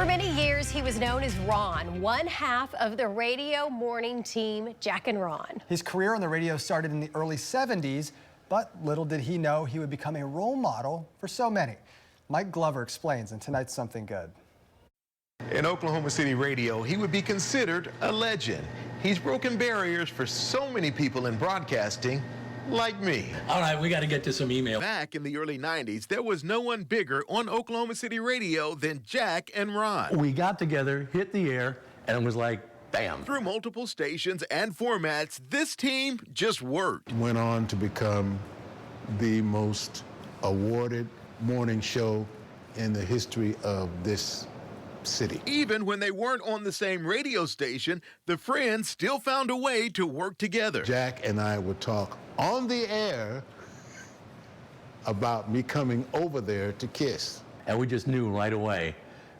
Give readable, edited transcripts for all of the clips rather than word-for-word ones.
For many years, he was known as Ron, one half of the radio morning team, Jack and Ron. His career on the radio started in the early 70s, but little did he know he would become a role model for so many. Mike Glover explains in tonight's Something Good. In Oklahoma City radio, he would be considered a legend. He's broken barriers for so many people in broadcasting, like me. All right, we got to get to some email. Back in the early 90s, there was no one bigger on Oklahoma City radio than Jack and Ron. We got together, hit the air, and it was like, bam. Through multiple stations and formats, this team just worked. Went on to become the most awarded morning show in the history of this city. Even when they weren't on the same radio station, the friends still found a way to work together. Jack and I would talk on the air about me coming over there to Kiss. And we just knew right away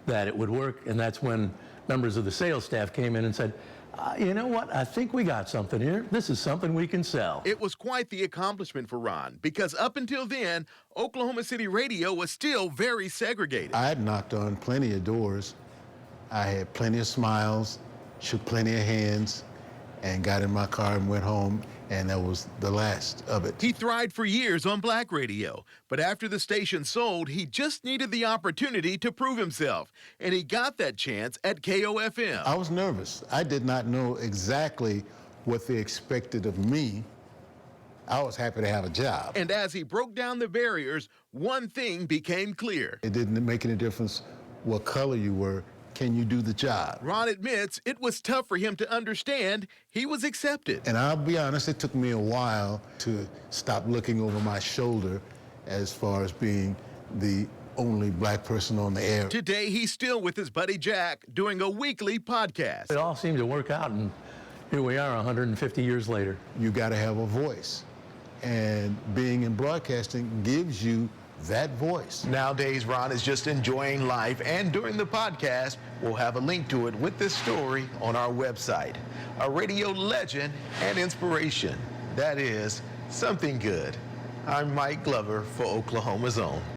that it would work, and that's when members of the sales staff came in and said, you know what, I think we got something here. This is something we can sell. It was quite the accomplishment for Ron, because up until then, Oklahoma City radio was still very segregated. I had knocked on plenty of doors. I had plenty of smiles, shook plenty of hands, and got in my car and went home, and that was the last of it. He thrived for years on black radio, but after the station sold, he just needed the opportunity to prove himself, and he got that chance at KOFM. I was nervous. I did not know exactly what they expected of me. I was happy to have a job. And as he broke down the barriers, one thing became clear. It didn't make any difference what color you were. Can you do the job? Ron admits it was tough for him to understand he was accepted. And I'll be honest, it took me a while to stop looking over my shoulder as far as being the only black person on the air. Today, he's still with his buddy Jack doing a weekly podcast. It all seemed to work out, and here we are 150 years later. You got to have a voice, and being in broadcasting gives you that voice. Nowadays, Ron is just enjoying life, and during the podcast, we'll have a link to it with this story on our website. A radio legend and inspiration. That is Something Good. I'm Mike Glover for Oklahoma's Own.